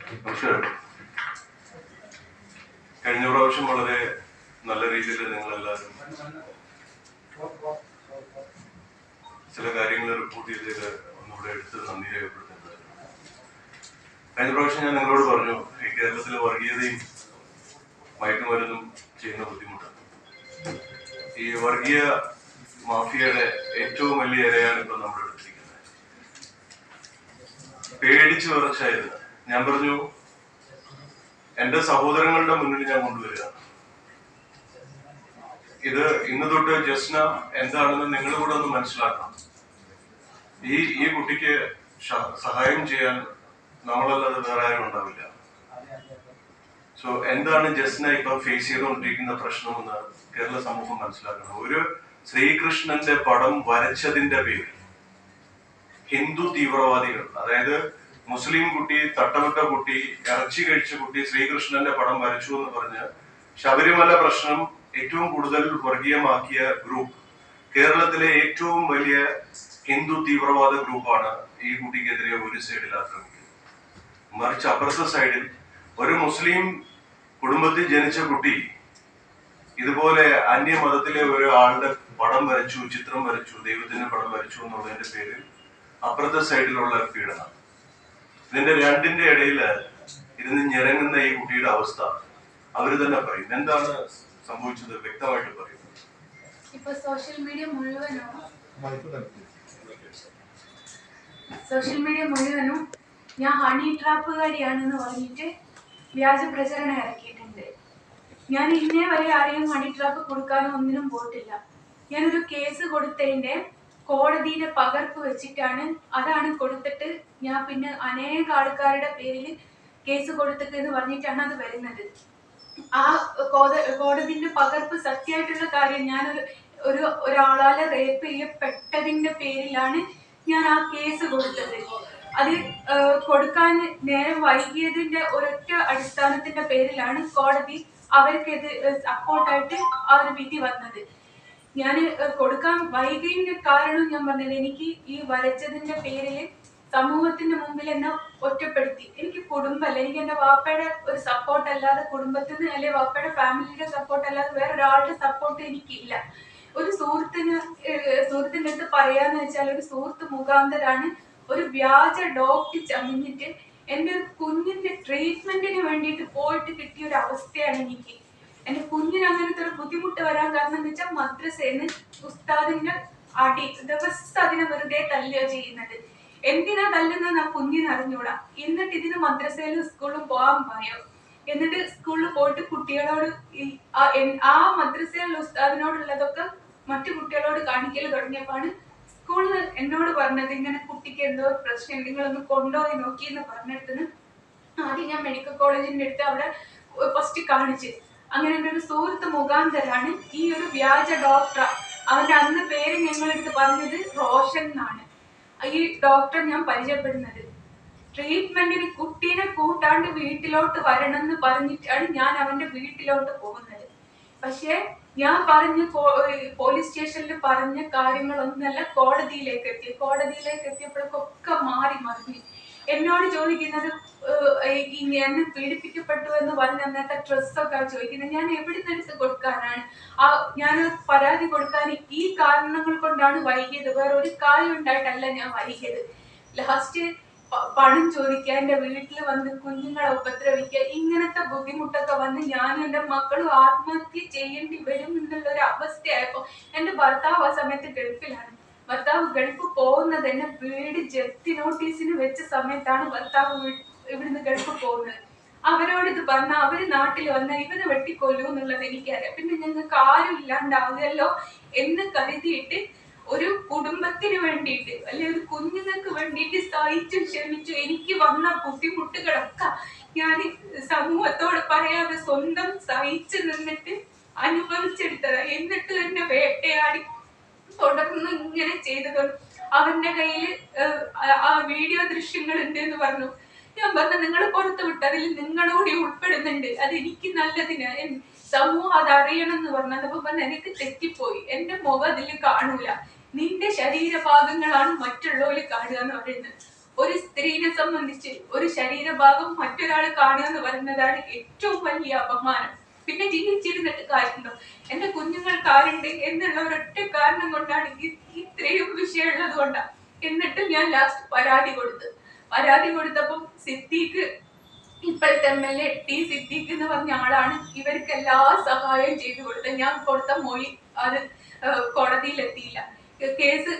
പക്ഷേ കഴിഞ്ഞ പ്രാവശ്യം വളരെ നല്ല രീതിയിൽ നിങ്ങളെല്ലാവരും ചില കാര്യങ്ങൾ റിപ്പോർട്ട് ചെയ്തതിൽ ഒന്നുകൂടെ എടുത്ത് നന്ദി രേഖപ്പെടുത്തുന്നത്. കഴിഞ്ഞ പ്രാവശ്യം ഞാൻ നിങ്ങളോട് പറഞ്ഞു ഈ കേരളത്തിലെ വർഗീയതയും മയക്കുമരുന്നും ചെയ്യുന്ന ബുദ്ധിമുട്ട്. ഈ വർഗീയ മാഫിയയുടെ ഏറ്റവും വലിയ ഇരയാണ് ഇപ്പൊ നമ്മൾ എടുത്തിരിക്കുന്നത്. പേടിച്ചു വിറച്ചായിരുന്നു. ഞാൻ പറഞ്ഞു എന്റെ സഹോദരങ്ങളുടെ മുന്നിൽ ഞാൻ കൊണ്ടുവരിക. ഇത് ഇന്ന് തൊട്ട് ജസ്ന എന്താണെന്ന് നിങ്ങൾ കൂടെ ഒന്ന് മനസ്സിലാക്കണം. ഈ കുട്ടിക്ക് സഹായം ചെയ്യാൻ നമ്മളല്ലാതെ വേറെ ആരും ഉണ്ടാവില്ല. സോ എന്താണ് ജസ്ന ഇപ്പൊ ഫേസ് ചെയ്തുകൊണ്ടിരിക്കുന്ന പ്രശ്നമെന്ന് കേരള സമൂഹം മനസ്സിലാക്കണം. ഒരു ശ്രീകൃഷ്ണന്റെ പടം വരച്ചതിന്റെ പേരിൽ ഹിന്ദു തീവ്രവാദികൾ, അതായത് മുസ്ലിം കുട്ടി, തട്ടമിട്ട കുട്ടി, ഇറച്ചി കഴിച്ച കുട്ടി ശ്രീകൃഷ്ണന്റെ പടം വരച്ചു എന്ന് പറഞ്ഞ് ശബരിമല പ്രശ്നം ഏറ്റവും കൂടുതൽ വർഗീയമാക്കിയ ഗ്രൂപ്പ്, കേരളത്തിലെ ഏറ്റവും വലിയ ഹിന്ദു തീവ്രവാദ ഗ്രൂപ്പാണ് ഈ കുട്ടിക്കെതിരെ ഒരു സൈഡിൽ ആക്രമിക്കുന്നത്. മറിച്ച് അപ്പുറത്തെ സൈഡിൽ ഒരു മുസ്ലിം കുടുംബത്തിൽ ജനിച്ച കുട്ടി ഇതുപോലെ അന്യമതത്തിലെ ഒരാളുടെ പടം വരച്ചു, ചിത്രം വരച്ചു, ദൈവത്തിന്റെ പടം വരച്ചു എന്നുള്ളതിന്റെ പേരിൽ അപ്പുറത്തെ സൈഡിലുള്ള പീഡനം. ഇതിന്റെ രണ്ടിന്റെ ഇടയിൽ ഇരുന്ന് ഞെരങ്ങുന്ന ഈ കുട്ടിയുടെ അവസ്ഥ അവര് തന്നെ പറയും. എന്താണ് സംഭവിച്ചത് വ്യക്തമായിട്ട് പറയും. ഇപ്പൊ സോഷ്യൽ മീഡിയ മുഴുവനും ഞാൻ ഹണി ട്രാപ്പുകാരിയാണെന്ന് പറഞ്ഞിട്ട് വ്യാജ പ്രചരണം ഇറക്കിയിട്ടുണ്ട്. ഞാൻ ഇന്നേ വരെ ആരെയും ഹണി ട്രാപ്പ് കൊടുക്കാനോ ഒന്നിനും പോയിട്ടില്ല. ഞാനൊരു കേസ് കൊടുത്തതിന്റെ കോടതിയുടെ പകർപ്പ് വെച്ചിട്ടാണ്, അതാണ് കൊടുത്തിട്ട് ഞാൻ പിന്നെ അനേക ആൾക്കാരുടെ പേരിൽ കേസ് കൊടുത്തിട്ടെന്ന് പറഞ്ഞിട്ടാണ് അത് വരുന്നത്. ആ കോടതിന്റെ പകർപ്പ് സത്യമായിട്ടുള്ള കാര്യം, ഞാൻ ഒരാളാലെ റേപ്പ് ചെയ്യപ്പെട്ടതിന്റെ പേരിലാണ് ഞാൻ ആ കേസ് കൊടുത്തത്. അത് കൊടുക്കാൻ നേരം വൈകിയതിന്റെ ഒരൊറ്റ അടിസ്ഥാനത്തിന്റെ പേരിലാണ് കോടതി അവർക്കെത് സപ്പോർട്ടായിട്ട് ആ ഒരു വിധി വന്നത്. ഞാൻ കൊടുക്കാൻ വൈകിയതിന്റെ കാരണം ഞാൻ പറഞ്ഞത്, എനിക്ക് ഈ വരച്ചതിന്റെ പേരിൽ സമൂഹത്തിന്റെ മുമ്പിൽ എന്നെ ഒറ്റപ്പെടുത്തി. എനിക്ക് കുടുംബമല്ല, എനിക്ക് എന്റെ വാപ്പയുടെ ഒരു സപ്പോർട്ട് അല്ലാതെ, കുടുംബത്തിന് അല്ലെ വാപ്പയുടെ ഫാമിലിയുടെ സപ്പോർട്ട് അല്ലാതെ വേറൊരാളുടെ സപ്പോർട്ട് എനിക്കില്ല. ഒരു സുഹൃത്തിന്റെ അടുത്ത് പറയാന്ന് വെച്ചാൽ, ഒരു സുഹൃത്ത് മുഖാന്തരാണ് ഒരു വ്യാജ ഡോക്ടർ ചമഞ്ഞിട്ട് എന്റെ ഒരു കുഞ്ഞിന്റെ ട്രീറ്റ്മെന്റിന് വേണ്ടിയിട്ട് പോയിട്ട് കിട്ടിയ ഒരു അവസ്ഥയാണ് എനിക്ക്. എന്റെ കുഞ്ഞിന് അങ്ങനത്തെ ഒരു ബുദ്ധിമുട്ട് വരാൻ കാരണം എന്ന് വെച്ചാൽ, മദ്രസേന്ന് ഉസ്താദിന്റെ അടി ദിവസം അതിനെ വെറുതെ തല്ലുക ചെയ്യുന്നത്. എന്തിനാ തല്ലുന്നത് ആ കുഞ്ഞിന് അറിഞ്ഞൂടാ. എന്നിട്ട് ഇതിന് മദ്രസയിലും സ്കൂളിലും പോകാൻ പറയോ. എന്നിട്ട് സ്കൂളിൽ പോയിട്ട് കുട്ടികളോട് ആ മദ്രസയിലുള്ള ഉസ്താദിനോടുള്ളതൊക്കെ മറ്റു കുട്ടികളോട് കാണിക്കൽ തുടങ്ങിയപ്പോഴാണ് സ്കൂളിൽ എന്നോട് പറഞ്ഞത്, ഇങ്ങനെ കുട്ടിക്ക് എന്തോ പ്രശ്നം, നിങ്ങളൊന്ന് കൊണ്ടുപോയി നോക്കി എന്ന് പറഞ്ഞിട്ട് ആദ്യം ഞാൻ മെഡിക്കൽ കോളേജിന്റെ അടുത്ത് അവിടെ ഫസ്റ്റ് കാണിച്ച്. അങ്ങനെ എൻ്റെ ഒരു സുഹൃത്ത് മുഖാന്തരാണ് ഈ ഒരു വ്യാജ ഡോക്ടർ, അവന്റെ അന്ന് പേര് ഞങ്ങളെടുത്ത് പറഞ്ഞത് റോഷൻ എന്നാണ്, ഈ ഡോക്ടർ ഞാൻ പരിചയപ്പെടുന്നത്. ട്രീറ്റ്മെന്റിന് കുട്ടീനെ കൂട്ടാണ്ട് വീട്ടിലോട്ട് വരണം എന്ന് പറഞ്ഞിട്ടാണ് ഞാൻ അവന്റെ വീട്ടിലോട്ട് പോകുന്നത്. പക്ഷെ ഞാൻ പറഞ്ഞ പോലീസ് സ്റ്റേഷനിൽ പറഞ്ഞ കാര്യങ്ങളൊന്നല്ല കോടതിയിലേക്ക് എത്തി. കോടതിയിലേക്ക് എത്തിയപ്പോഴൊക്കെ മാറി മറിഞ്ഞു. എന്നോട് ചോദിക്കുന്നത്, എന്നെ പീഡിപ്പിക്കപ്പെട്ടു എന്ന് പറഞ്ഞ അന്നത്തെ ഡ്രസ്സൊക്കെ ചോദിക്കുന്നത്. ഞാൻ എവിടെ നിന്ന് എടുത്ത് കൊടുക്കാനാണ്? ഞാൻ പരാതി കൊടുക്കാൻ ഈ കാരണങ്ങൾ കൊണ്ടാണ് വൈകിയത്, വേറെ ഒരു കാര്യം ഉണ്ടായിട്ടല്ല ഞാൻ വൈകിയത്. ലാസ്റ്റ് പണം ചോദിക്കുക, എന്റെ വീട്ടിൽ വന്ന് കുഞ്ഞുങ്ങളെ ഉപദ്രവിക്കുക, ഇങ്ങനത്തെ ബുദ്ധിമുട്ടൊക്കെ വന്ന് ഞാനും എന്റെ മക്കളും ആത്മഹത്യ ചെയ്യേണ്ടി വരും എന്നുള്ളൊരു അവസ്ഥയായപ്പോ, എന്റെ ഭർത്താവ് ആ സമയത്ത് ഗൾഫിലാണ്. ഭർത്താവ് ഗൾഫ് പോകുന്നത് തന്നെ വീട് ജപ്തി നോട്ടീസിന് വെച്ച സമയത്താണ് ഭർത്താവ് ഇവിടുന്ന് ഗൾഫ് പോകുന്നത്. അവരോട് ഇത് പറഞ്ഞ അവര് നാട്ടിൽ വന്ന ഇവനെ വെട്ടിക്കൊല്ലൂ എന്നുള്ളത് എനിക്കറിയാം. പിന്നെ ഞങ്ങൾക്ക് ആരും ഇല്ലാണ്ടാവുകയല്ലോ എന്ന് കരുതിയിട്ട് ഒരു കുടുംബത്തിന് വേണ്ടിയിട്ട് അല്ലെ ഒരു കുഞ്ഞുങ്ങൾക്ക് വേണ്ടിയിട്ട് സഹിച്ചു ക്ഷമിച്ചു എനിക്ക് വന്ന ബുദ്ധിമുട്ടുകളൊക്കെ ഞാൻ സമൂഹത്തോട് പറയാതെ സ്വന്തം സഹിച്ചു നിന്നിട്ട് അനുഭവിച്ചെടുത്തതാ. എന്നിട്ട് എന്നെ വേട്ടയാടി തുടർന്ന് ഇങ്ങനെ ചെയ്തതുകൊണ്ട് അവന്റെ കയ്യില് ആ വീഡിയോ ദൃശ്യങ്ങൾ ഉണ്ട് എന്ന് പറഞ്ഞു. ഞാൻ പറഞ്ഞു, നിങ്ങൾ പുറത്തു വിട്ട് അതിൽ നിങ്ങളൂടി ഉൾപ്പെടുന്നുണ്ട്, അത് എനിക്ക് നല്ലതിന്, സമൂഹം അത് അറിയണം എന്ന് പറഞ്ഞത്. അപ്പൊ പറഞ്ഞു, എനിക്ക് തെറ്റിപ്പോയി, എന്റെ മുഖം അതിൽ കാണൂല, നിന്റെ ശരീരഭാഗങ്ങളാണ് മറ്റുള്ളവര് കാണുക എന്ന് പറയുന്നത്. ഒരു സ്ത്രീനെ സംബന്ധിച്ച് ഒരു ശരീരഭാഗം മറ്റൊരാൾ കാണുക എന്ന് പറയുന്നതാണ് ഏറ്റവും വലിയ അപമാനം. പിന്നെ ജീവിച്ചിരുന്നിട്ട് കാര്യമുണ്ടോ? എന്റെ കുഞ്ഞുങ്ങൾക്ക് ആരുണ്ട് എന്നുള്ള ഒരൊറ്റ കാരണം കൊണ്ടാണ് ഇത്രയും വിഷയമുള്ളത് കൊണ്ടാണ്. എന്നിട്ട് ഞാൻ ലാസ്റ്റ് പരാതി കൊടുത്തപ്പം സിദ്ദീഖ്, ഇപ്പോഴത്തെ MLA ടി സിദ്ദീഖ് എന്ന് പറഞ്ഞ ആളാണ് ഇവർക്ക് എല്ലാ സഹായവും ചെയ്തു കൊടുത്തത്. ഞാൻ കൊടുത്ത മൊഴി അത് കോടതിയിലെത്തിയില്ല, കേസ്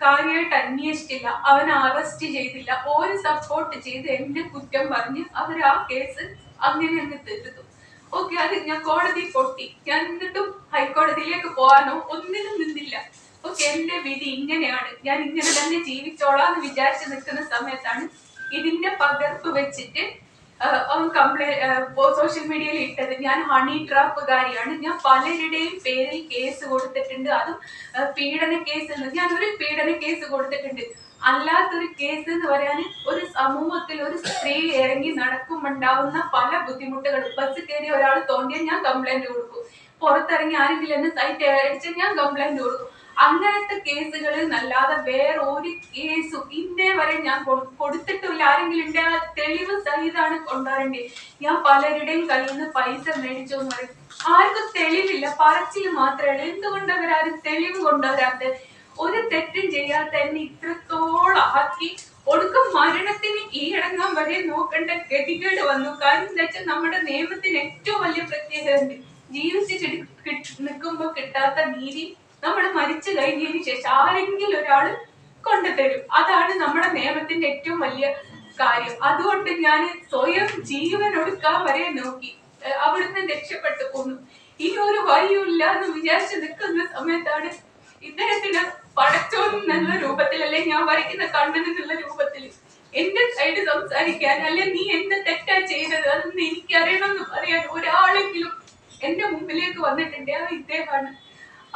കാര്യമായിട്ട് അന്വേഷിച്ചില്ല, അവനെ അറസ്റ്റ് ചെയ്തില്ല, ഒരു സപ്പോർട്ട് ചെയ്ത് എന്നെ കുറ്റം പറഞ്ഞ് അവർ ആ കേസ് അങ്ങനെ അങ്ങ് തീർത്തു. ഓക്കെ, അത് ഞാൻ കോടതി പൊട്ടി. ഞാൻ എന്നിട്ടും ഹൈക്കോടതിയിലേക്ക് പോകാനോ ഒന്നിനും നിന്നില്ല. ഓക്കെ, എന്റെ വിധി ഇങ്ങനെയാണ്, ഞാൻ ഇങ്ങനെ തന്നെ ജീവിച്ചോളാന്ന് വിചാരിച്ച് നിൽക്കുന്ന സമയത്താണ് ഇതിന്റെ പകർപ്പ് വെച്ചിട്ട് അവൻ സോഷ്യൽ മീഡിയയിൽ ഇട്ടത്. ഞാൻ ഹണി ട്രാപ്പുകാരിയാണ്, ഞാൻ പലരുടെയും പേരിൽ കേസ് കൊടുത്തിട്ടുണ്ട്, അതും പീഡന കേസ്. ഞാൻ ഒരു പീഡന കേസ് കൊടുത്തിട്ടുണ്ട്. അല്ലാത്തൊരു കേസ് എന്ന് പറയാൻ ഒരു സമൂഹത്തിൽ ഒരു സ്ത്രീ ഇറങ്ങി നടക്കുമ്പോണ്ടാവുന്ന പല ബുദ്ധിമുട്ടുകളും. ബസ് കയറി ഒരാൾ തോന്നിയാൽ ഞാൻ കംപ്ലൈന്റ് കൊടുക്കും, പുറത്തിറങ്ങി ആരെങ്കിലും എന്നെ സൈറ്റ് അടിച്ചാൽ ഞാൻ കംപ്ലൈന്റ് കൊടുക്കും. അങ്ങനത്തെ കേസുകൾ എന്നല്ലാതെ വേറെ ഒരു കേസും ഇന്നേ വരെ ഞാൻ കൊടുത്തിട്ടില്ല. ആരെങ്കിലും ഉണ്ട് ആ തെളിവ് സഹിതാണ് കൊണ്ടുവരേണ്ടത്. ഞാൻ പലരുടെയും കയ്യിൽ നിന്ന് പൈസ മേടിച്ചു എന്ന് പറയും, ആർക്കും തെളിവില്ല, പറച്ചിൽ മാത്രമേ ഉള്ളൂ. എന്തുകൊണ്ട് അവരാരും തെളിവ് കൊണ്ടുവരാത്ത? ഒരു തെറ്റും ചെയ്യാത്ത എന്നെ ഇത്രത്തോളം ആക്കി ഒടുക്കം മരണത്തിന് കീഴടങ്ങാൻ വരെ നോക്കേണ്ട ഗതികേട് വന്നു. കാര്യം എന്താ വെച്ചാൽ നമ്മുടെ നിയമത്തിന് ഏറ്റവും വലിയ പ്രത്യേകത ഉണ്ട്. ജീവിച്ച് നിൽക്കുമ്പോൾ കിട്ടാത്ത നീതി നമ്മൾ മരിച്ചു കഴിഞ്ഞതിന് ശേഷം ആരെങ്കിലും ഒരാള് കൊണ്ടുതരും. അതാണ് നമ്മുടെ നിയമത്തിന്റെ ഏറ്റവും വലിയ കാര്യം. അതുകൊണ്ട് ഞാൻ സ്വയം ജീവൻ ഒടുക്കാൻ വരെ നോക്കി, അവിടുന്ന് രക്ഷപ്പെട്ടു പോന്നു. ഇനി ഒരു വഴിയില്ല എന്ന് വിചാരിച്ച് നിൽക്കുന്ന സമയത്താണ് ഇദ്ദേഹത്തിന് പടച്ചോൻ എന്നുള്ള രൂപത്തിൽ, അല്ലെ ഞാൻ വരയ്ക്കുന്ന കണ്ണൻ എന്നുള്ള രൂപത്തിൽ എന്റെ സൈഡ് സംസാരിക്കാൻ, അല്ലെ നീ എന്ത് തെറ്റാ ചെയ്തത് അതൊന്നും എനിക്കറിയണമെന്ന് പറയാൻ ഒരാളെങ്കിലും എന്റെ മുമ്പിലേക്ക് വന്നിട്ടുണ്ട്. ആ ഇദ്ദേഹമാണ്.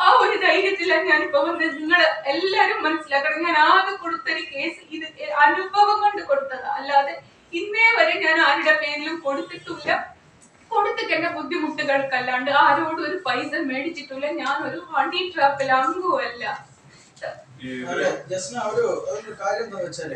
ആ ഒരു ധൈര്യത്തിലാണ് ഞാനിപ്പോ വന്നത്. നിങ്ങൾ എല്ലാരും മനസ്സിലാക്കണം, ഞാൻ ആകെ കൊടുത്തൊരു കേസ് ഇത് അനുഭവം കൊണ്ട് കൊടുത്തതാ, അല്ലാതെ ഇന്നേ വരെ ഞാൻ ആരുടെ പേരിലും കൊടുത്തിട്ടില്ല. കൊടുത്തിട്ട് ബുദ്ധിമുട്ടുകൾക്കല്ലാണ്ട് ആരോടും ഒരു പൈസ മേടിച്ചിട്ടില്ല. ഞാൻ ഒരു ഹണി ട്രാപ്പിൽ അംഗവുമല്ല. ജസ്ന, ഒരു കാര്യം എന്താ വെച്ചാല്